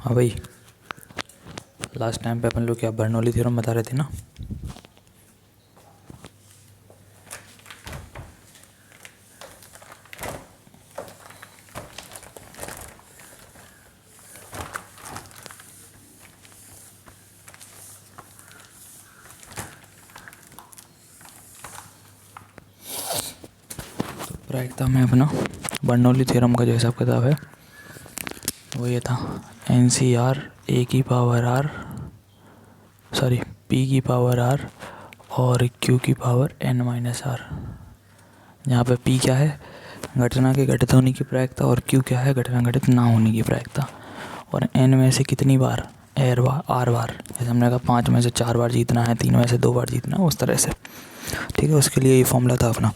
हाँ भाई, last time पे अपन लोग क्या बर्नौली थ्योरम बता रहे थे ना। प्रायिकता में अपना बर्नौली थ्योरम का जो हिसाब किताब है वो ये था, NCR A की पावर R P की पावर R और Q की पावर N-R। यहाँ पे P क्या है, घटना के घटित होने की प्रायिकता, और Q क्या है, घटना घटित ना होने की प्रायिकता। और N में से कितनी बार, R बार, जैसे हमने कहा 5 में से 4 बार जीतना है, 3 में से 2 बार जीतना है, उस तरह से। ठीक है, उसके लिए ये फॉर्मूला था अपना।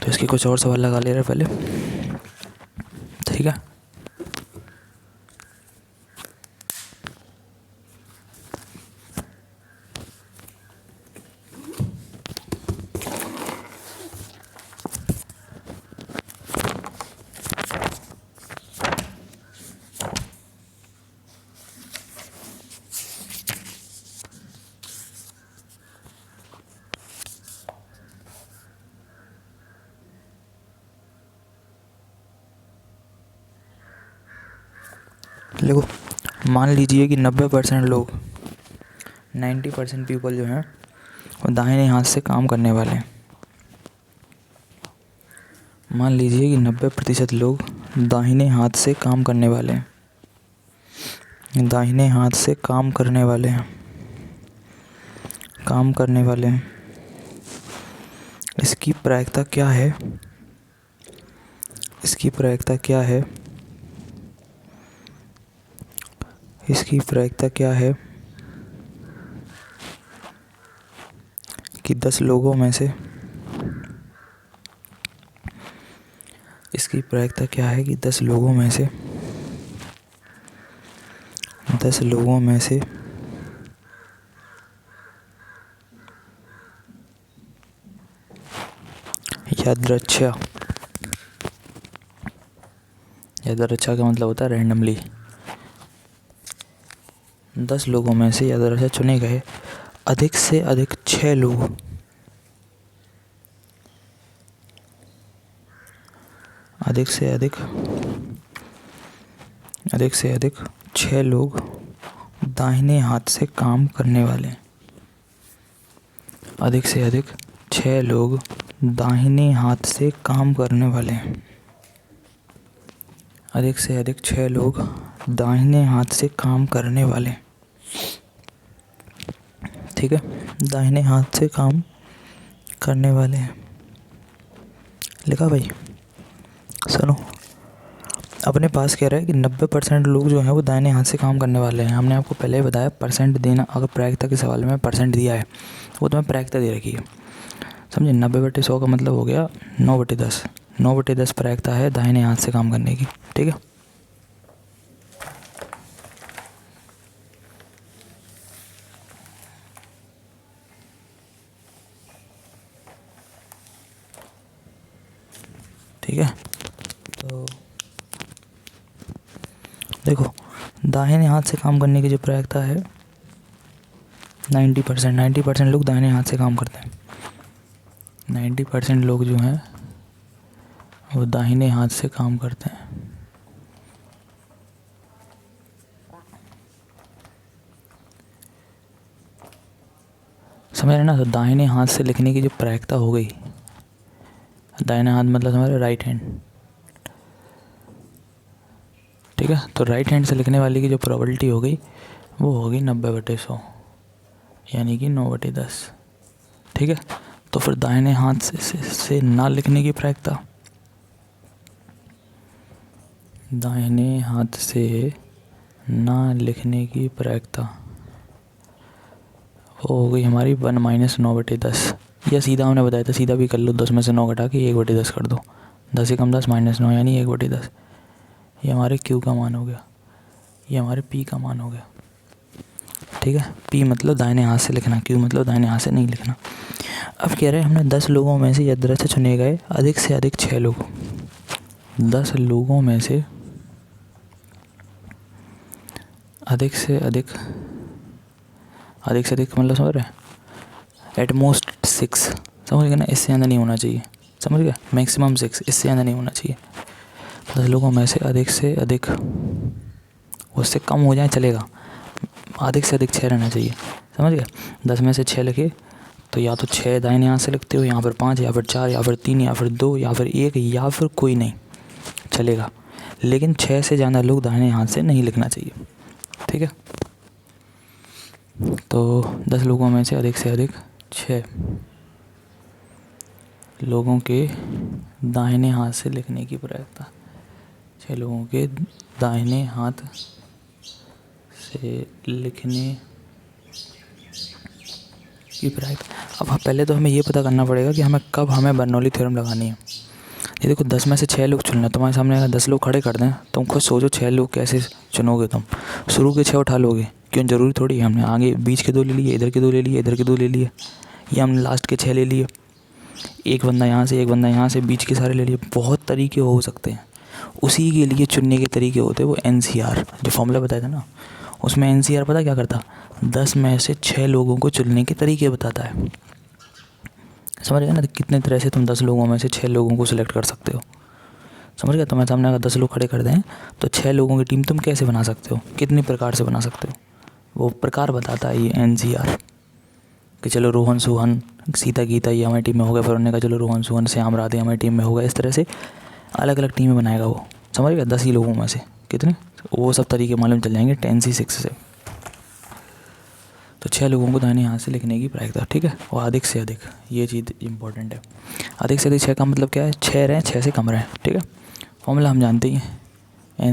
तो इसके कुछ और सवाल लगा ले रहे पहले। ठीक है, देखो मान लीजिए कि 90% लोग, 90% पीपल जो हैं वो दाहिने हाथ से काम करने वाले हैं। मान लीजिए कि 90% लोग दाहिने हाथ से काम करने वाले हैं, दाहिने हाथ से काम करने वाले हैं, काम करने वाले हैं। इसकी प्रायिकता क्या है, इसकी प्रायिकता क्या है, इसकी प्रायिकता क्या है कि 10 लोगों में से, इसकी प्रायिकता क्या है कि 10 लोगों में से, 10 लोगों में से यादृच्छा, यादृच्छा का मतलब होता है रैंडमली, 10 लोगों में से यादृच्छा चुने गए अधिक से अधिक 6 लोग, अधिक से अधिक 6 लोग दाहिने हाथ से काम करने वाले हैं, अधिक से अधिक 6 लोग दाहिने हाथ से काम करने वाले हैं, अधिक से अधिक 6 लोग दाहिने हाथ से काम करने वाले हैं। ठीक है, दाहिने हाथ से काम करने वाले हैं, लिखा भाई। सुनो, अपने पास कह रहा है कि 90% लोग जो हैं वो दाहिने हाथ से काम करने वाले हैं। हमने आपको पहले ही बताया परसेंट देना, अगर प्रायिकता के सवाल में परसेंट दिया है वो तुम्हें प्रायिकता दे रखी है, समझे। 90/100 का मतलब हो गया 9/10, 9/10 प्रायिकता है दाहिने हाथ से काम करने की। ठीक है, ठीक है। तो देखो, दाहिने हाथ से काम करने की जो प्रायिकता है 90% लोग दाहिने हाथ से काम करते हैं, 90% लोग जो हैं वो दाहिने हाथ से काम करते हैं। समझ रहे ना। तो दाहिने हाथ से लिखने की जो प्रायिकता हो गई, दाहिना हाथ मतलब हमारा राइट हैंड, ठीक है। तो राइट हैंड से लिखने वाले की जो प्रोबेबिलिटी हो गई वो होगी 90/100, यानी कि 9/10। ठीक है, तो फिर दाहिने हाथ से ना लिखने की प्रायिकता, दाहिने हाथ से ना लिखने की प्रायिकता वो हो गई हमारी 1 - 9/10। या सीधा हमने बताया था, सीधा भी कर लो, 10 में से 9 घटा के 1/10 कर दो, 10 से कम 10 -9 यानी 1/10। ये हमारे Q का मान हो गया, ये हमारे P का मान हो गया। ठीक है, P मतलब दाहिने हाथ से लिखना, Q मतलब दाहिने हाथ से नहीं लिखना। अब कह रहे हैं हमने 10 लोगों में से यादृच्छा चुने गए अधिक से अधिक 6 लोग, 10 लोगों में से अधिक से अधिक मतलब समझ रहे हैं, एट मोस्ट 6, समझ गए ना, इससे ज़्यादा नहीं होना चाहिए, समझ गए, मैक्सिमम 6, इससे ज़्यादा नहीं होना चाहिए। 10 लोगों में से अधिक, उससे कम हो जाए चलेगा, अधिक से अधिक 6 रहना चाहिए, समझ गए। 10 में से 6 लिखे तो या तो 6 दाहिने हाथ से लिखते हो, यहाँ पर 5 या फिर 4 या फिर 3 या फिर 2 या फिर 1 या फिर कोई नहीं चलेगा, लेकिन 6 से ज़्यादा लोग दाहिने हाथ से नहीं लिखना चाहिए, ठीक है। तो 10 लोगों में से अधिक 6 लोगों के दाहिने हाथ से लिखने की प्रवृत्ति, 6 लोगों के दाहिने हाथ से लिखने की प्रवृत्ति। अब पहले तो हमें ये पता करना पड़ेगा कि हमें बर्नौली थ्योरम लगानी है। ये देखो 10 में से 6 लोग चुनना, तुम्हारे सामने अगर 10 लोग खड़े कर दें, तुम खुद सोचो 6 लोग कैसे चुनोगे, तुम शुरू के 6 उठा लोगे, क्यों, ज़रूरी थोड़ी है, हमने आगे बीच के 2 ले लिए, इधर के 2 ले लिए, इधर के 2 ले लिए, या हमने लास्ट के 6 ले लिए, एक बंदा यहाँ से, एक बंदा यहाँ से, बीच के सारे ले लिए। बहुत तरीके हो सकते हैं, उसी के लिए चुनने के तरीके होते हैं वो NCR जो फॉर्मूला बताया था ना, उसमें NCR पता क्या करता, 10 में से 6 लोगों को चुनने के तरीके बताता है, समझ गए ना, कितने तरह से तुम 10 लोगों में से 6 लोगों को सिलेक्ट कर सकते हो, समझ गए। तुम्हारे सामने अगर 10 लोग खड़े कर दें तो 6 लोगों की टीम तुम कैसे बना सकते हो, कितने प्रकार से बना सकते हो, वो प्रकार बताता है ये NCR। कि चलो रोहन सोहन सीता गीता ये हमारी टीम में हो गया, फिर उन्होंने कहा चलो रोहन सोहन श्याम राधे हमारी टीम में हो गया, इस तरह से अलग अलग टीमें बनाएगा वो, समझ गया। 10 ही लोगों में से कितने, वो सब तरीके मालूम चल जाएंगे 10C6 से। तो 6 लोगों को दाहिने हाथ से लिखने की प्रैक्टिस, ठीक है। और अधिक से अधिक, ये चीज़ इंपॉर्टेंट है, अधिक से अधिक 6 का मतलब क्या है, 6 रहें, 6 से कम रहें, ठीक है। फॉर्मूला हम जानते ही हैं,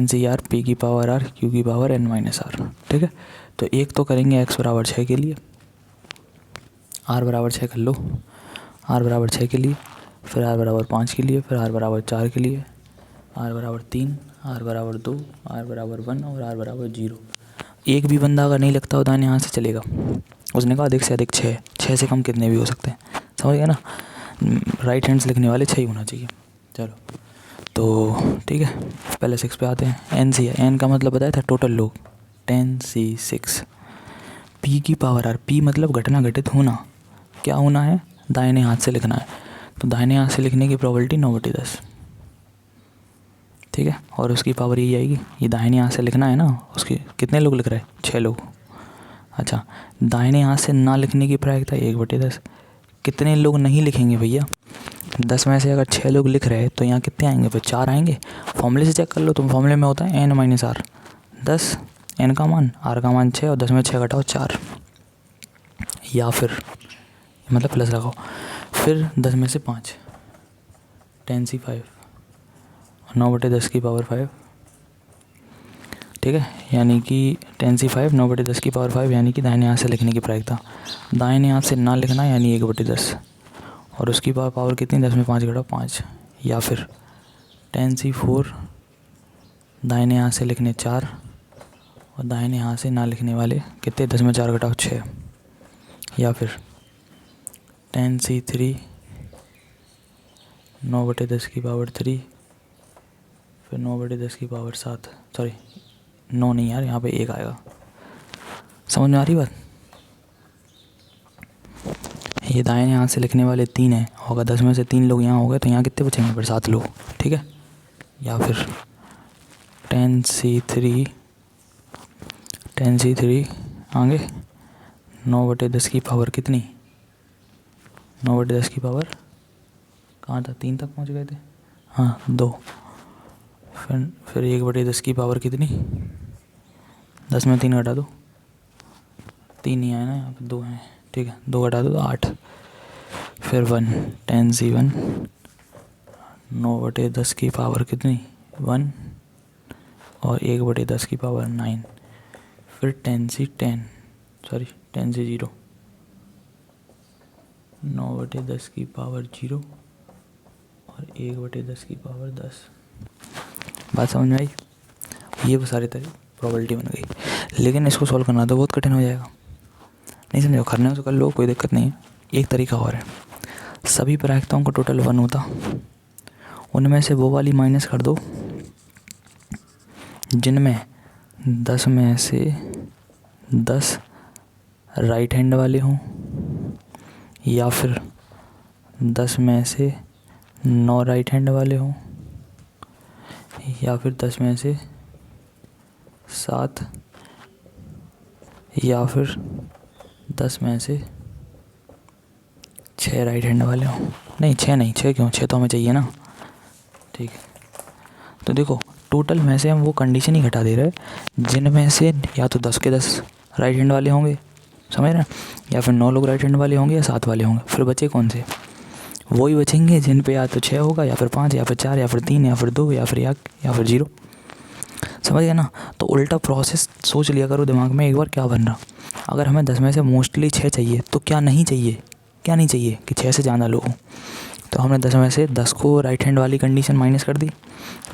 NCR P की पावर R Q की पावर N-R, ठीक है। तो एक तो करेंगे x बराबर 6 के लिए, R बराबर 6 कर लो, R बराबर 6 के लिए, फिर R बराबर 5 के लिए, फिर R बराबर 4 के लिए, R बराबर 3, R बराबर 2, R बराबर 1 और R बराबर 0। एक भी बंदा अगर नहीं लगता हो दाहिने हाथ से चलेगा, उसने कहा अधिक से अधिक 6 से कम कितने भी हो सकते हैं, समझ गया ना। राइट हैंड से लिखने वाले 6 ही होना चाहिए। चलो तो ठीक है, पहले 6 पे आते हैं। N का मतलब बताया था टोटल लोग, 10C6। P की पावर R, P मतलब घटना घटित होना, क्या होना है, दाहिने हाथ से लिखना है, तो दाहिने हाथ से लिखने की प्रोबेबिलिटी 9/10, ठीक है। और उसकी पावर यही आएगी, ये दाहिने हाथ से लिखना है ना, उसके कितने लोग लिख रहे हैं, 6 लोग। अच्छा, दाहिने हाथ से ना लिखने की प्रायिकता 1/10, कितने लोग नहीं लिखेंगे भैया, 10 में से अगर 6 लोग लिख रहे हैं तो यहाँ कितने आएंगे, फिर 4 आएंगे। फॉर्मूले से चेक कर लो तुम, फॉर्मूले में होता है N-R, 10, N का मान, R का मान 6 और 10 में 6 घटाओ 4, या फिर मतलब प्लस लगाओ, फिर 10 में से 5, 10C5, 9/10 की पावर 5, ठीक है, यानी कि 10C5 9/10 की पावर 5, यानी कि दाहिने हाथ से लिखने की प्रायिकता, दाहिने हाथ से ना लिखना यानी 1/10, और उसकी पावर कितनी, 10 में 5 घटाओ 5, या फिर 10C4 दाहिने हाथ से लिखने 4 और दाहिने हाथ से ना लिखने वाले कितने, 10 में 4 घटाओ 6, या फिर 10C3 9/10 की पावर 3, फिर 9/10 की पावर 7, सॉरी 9 नहीं यार, यहाँ पे 1 आएगा, समझ में आ रही बात। ये दाहिने हाथ से लिखने वाले 3 हैं, होगा 10 में से 3 लोग यहाँ हो गए, तो यहाँ कितने बचेंगे, फिर 7 लोग, ठीक है। या फिर 10C3 आगे 9/10 की पावर कितनी, 9/10 की पावर कहाँ था, 3 तक पहुँच गए थे, हाँ 2, फिर 1/10 की पावर कितनी, 10 में 3 घटा दो, 3 नहीं आया ना यहाँ पे, 2 हैं, ठीक है, 2 घटा दो तो 8, फिर 1, 10C1 9/10 की पावर कितनी, 1 और 1/10 की पावर 9, फिर 10C0 9/10 की पावर 0 और 1/10 की पावर 10। बात समझ में आई, ये वो सारे तरह प्रोबेबिलिटी बन गई, लेकिन इसको सॉल्व करना तो बहुत कठिन हो जाएगा, नहीं समझो, करने से कर लो, कोई दिक्कत नहीं है। एक तरीका और है, सभी प्रायिकताओं का टोटल 1 होता, उनमें से वो वाली माइनस कर दो जिनमें 10 में से 10 राइट हैंड वाले हों, या फिर 10 में से 9 राइट हैंड वाले हों, या फिर 10 में से 7, या फिर 10 में से 6 राइट हैंड वाले हों। नहीं 6 नहीं, 6 क्यों, 6 तो हमें चाहिए ना। ठीक है, तो देखो टोटल में से हम वो कंडीशन ही घटा दे रहे हैं जिनमें से या तो 10 के 10 राइट हैंड वाले होंगे, समझ रहे हैं, या फिर 9 लोग राइट हैंड वाले होंगे या 7 वाले होंगे। फिर बचे कौन से, वही बचेंगे जिन पे या तो 6 होगा, या फिर 5, या फिर 4, या फिर 3, या फिर 2, या फिर 1, या फिर 0। समझ गए ना। तो उल्टा प्रोसेस सोच लिया करो दिमाग में एक बार क्या बन रहा। अगर हमें 10 में से मोस्टली 6 चाहिए तो क्या नहीं चाहिए, क्या नहीं चाहिए कि 6 से ज़्यादा लोग हों। तो हमने 10 में से 10 को राइट हैंड वाली कंडीशन माइनस कर दी,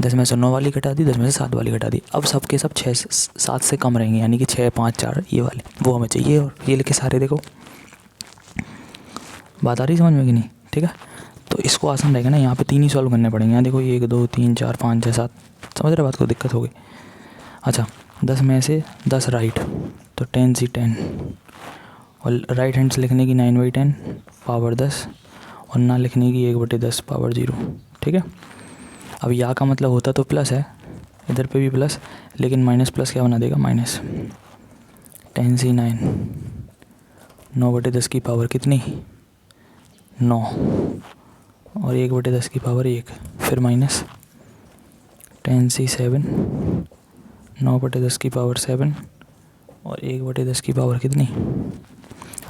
10 में से 9 वाली घटा दी, 10 में से 7 वाली घटा दी। अब सब के सब 6 7 से कम रहेंगे, यानी कि 6 5 4 ये वाले वो हमें चाहिए। और ये लिखे सारे, देखो बात आ रही समझ में कि नहीं। ठीक है, तो इसको आसान रहेगा ना, यहाँ पे 3 ही सॉल्व करने पड़ेंगे। यहाँ देखो 1 2 3 4 5 6 7, समझ रहे बात को, दिक्कत हो गई। अच्छा 10 में से 10 राइट, तो 10 और राइट हैंड से लिखने की 9/10 पावर 10, और ना लिखने की 1/10 पावर 0। ठीक है, अब यहाँ का मतलब होता तो प्लस है, इधर पे भी प्लस, लेकिन माइनस प्लस क्या बना देगा, माइनस 10 9/10 की पावर कितनी, 9, और 1/10 की पावर 1, फिर माइनस 7 9/10 की पावर 7, और 1/10 की पावर कितनी।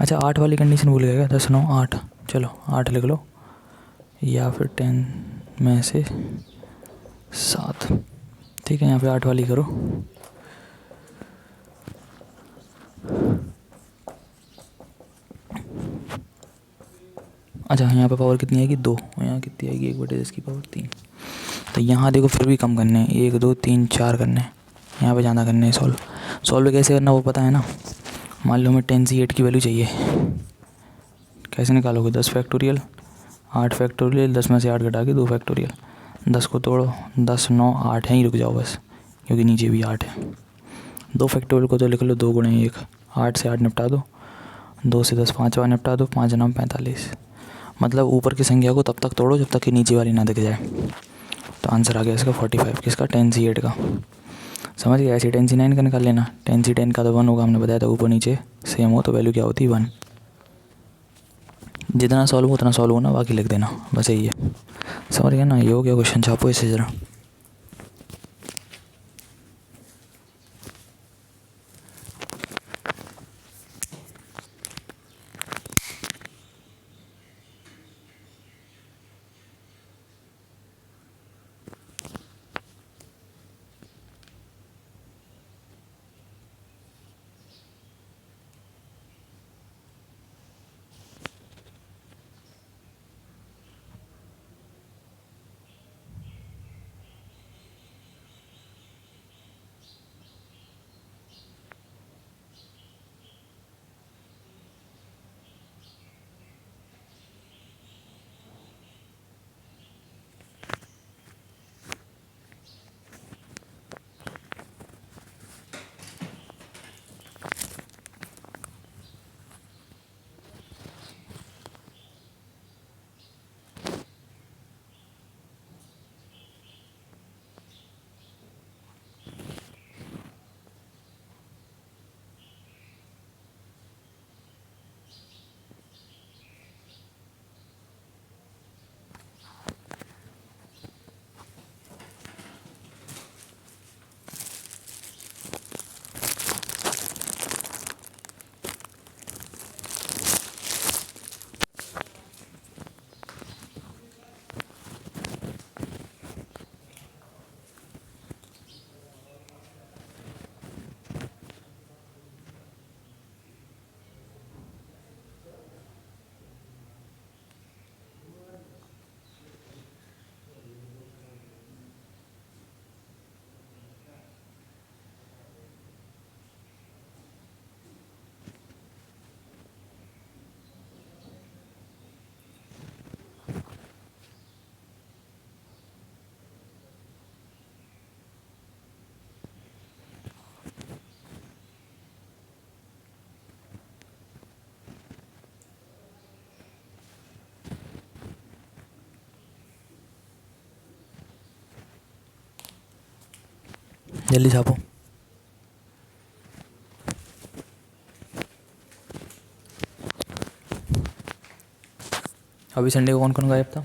अच्छा 8 वाली कंडीशन भूल गया क्या, 10 9 8, चलो 8 लिख लो, या फिर 10 में से 7। ठीक है, यहाँ पे 8 वाली करो, अच्छा यहाँ पे पावर कितनी आएगी, 2, और यहाँ कितनी आएगी, 1/10 की पावर 3। तो यहाँ देखो फिर भी कम करने हैं, 1 2 3 4 करने हैं, यहाँ पे ज़्यादा करने हैं। सॉल्व कैसे करना वो पता है ना। मान लो हमें 10 की वैल्यू चाहिए, कैसे निकालोगे, 10 फैक्टोरियल 8 फैक्टोरियल, 10 में से 8 घटा के 2 फैक्टोरियल, 10 को तोड़ो, 10 9 8 है, ही रुक जाओ बस, क्योंकि नीचे भी 8 है। 2 फैक्टोरियल को तो लिख लो 2 × 1, 8 से 8 निपटा दो, 2 से 10 5 बार निपटा दो, 5 9 45। मतलब ऊपर की संख्या को तब तक तोड़ो जब तक कि नीचे वाली ना दिख जाए। तो आंसर आ गया इसका 45, किसका, 10C8 का। समझ गया, ऐसे 10C9 का निकाल लेना। 10C10 का तो 1 होगा, हमने बताया था, ऊपर नीचे सेम हो तो वैल्यू क्या होती है, 1। जितना सॉल्व हो उतना सॉल्व होना, बाकी लिख देना, बस यही है। समझ गया ना, ये हो गया क्वेश्चन, छापो इसे ज़रा। जल्दी छापो। अभी संडे को कौन कौन गायब था?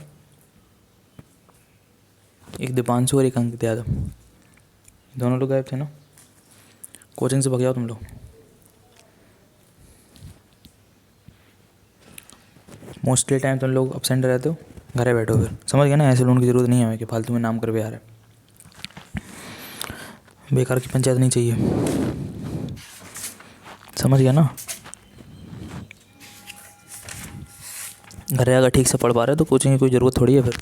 एक दीपांशु और एक अंकित यादव, दोनों लोग गायब थे ना। कोचिंग से भग जाओ तुम लोग। मोस्टली टाइम तुम लोग अपसेंट रहते हो, घरे बैठो फिर। समझ गया ना? ऐसे लोन की ज़रूरत नहीं है हमें कि फालतू में नाम कर भी आ रहा है। बेकार की पंचायत नहीं चाहिए, समझ गया ना? घरे अगर ठीक से पढ़ पा रहे हो तो कोचिंग की कोई ज़रूरत थोड़ी है फिर।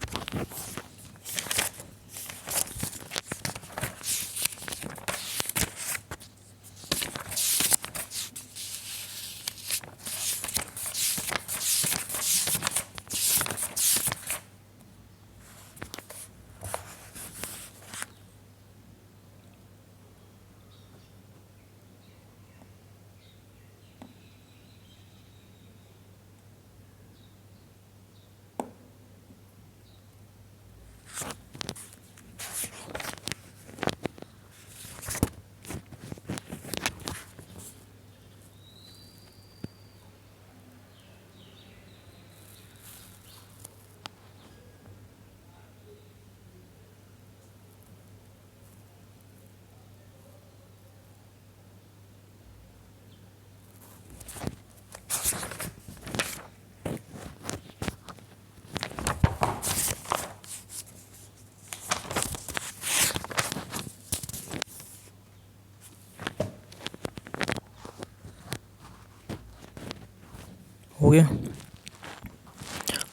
हो गया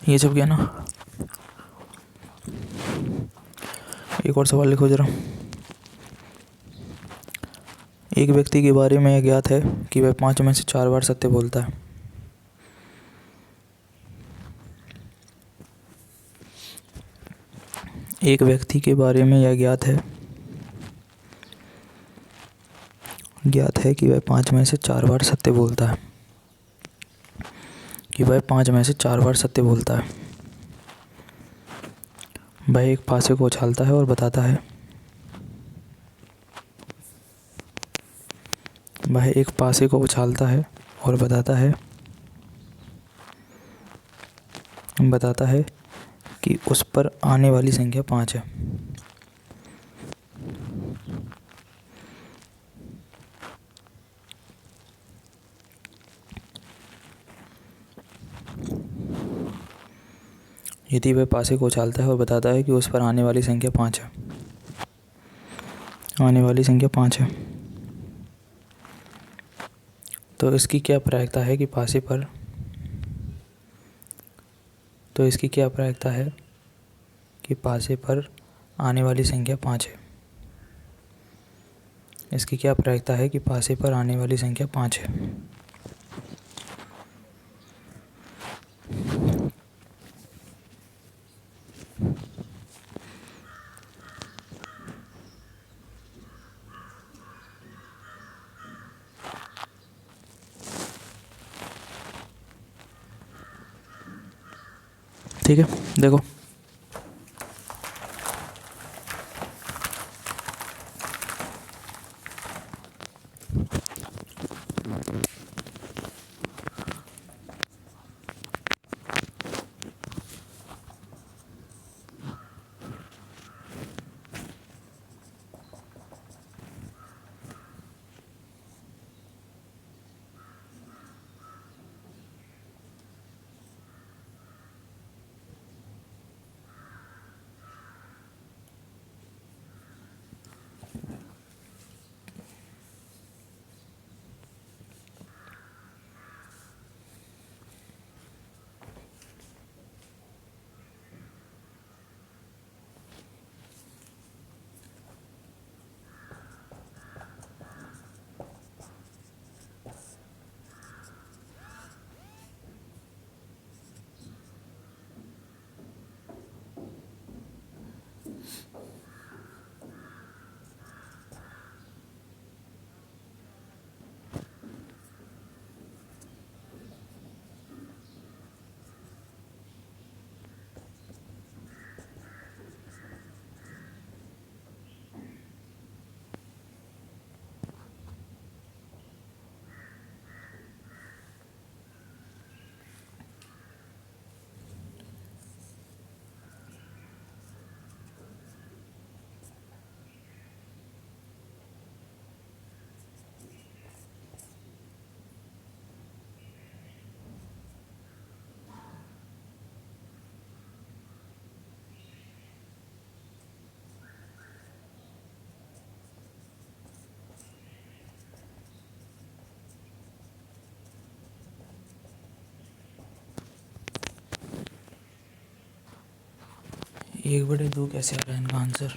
ये सब? गया ना? एक और सवाल लिखो जरा। एक व्यक्ति के बारे में यह ज्ञात है कि वह 5 में से 4 बार सत्य बोलता है। एक व्यक्ति के बारे में यह ज्ञात है कि वह 5 में से 4 बार सत्य बोलता है। कि वह 5 में से 4 बार सत्य बोलता है। वह एक पासे को उछालता है और बताता है। वह एक पासे को उछालता है और बताता है कि उस पर आने वाली संख्या 5 है। यदि वह पासे को उछालता है और बताता है कि उस पर आने वाली संख्या 5 है। आने वाली संख्या 5 है, तो इसकी क्या प्रायिकता है कि पासे पर आने वाली संख्या 5 है। इसकी क्या प्रायिकता है कि पासे पर आने वाली संख्या 5 है। ठीक है, देखो 1/2 कैसे आ रहा है इनका आंसर।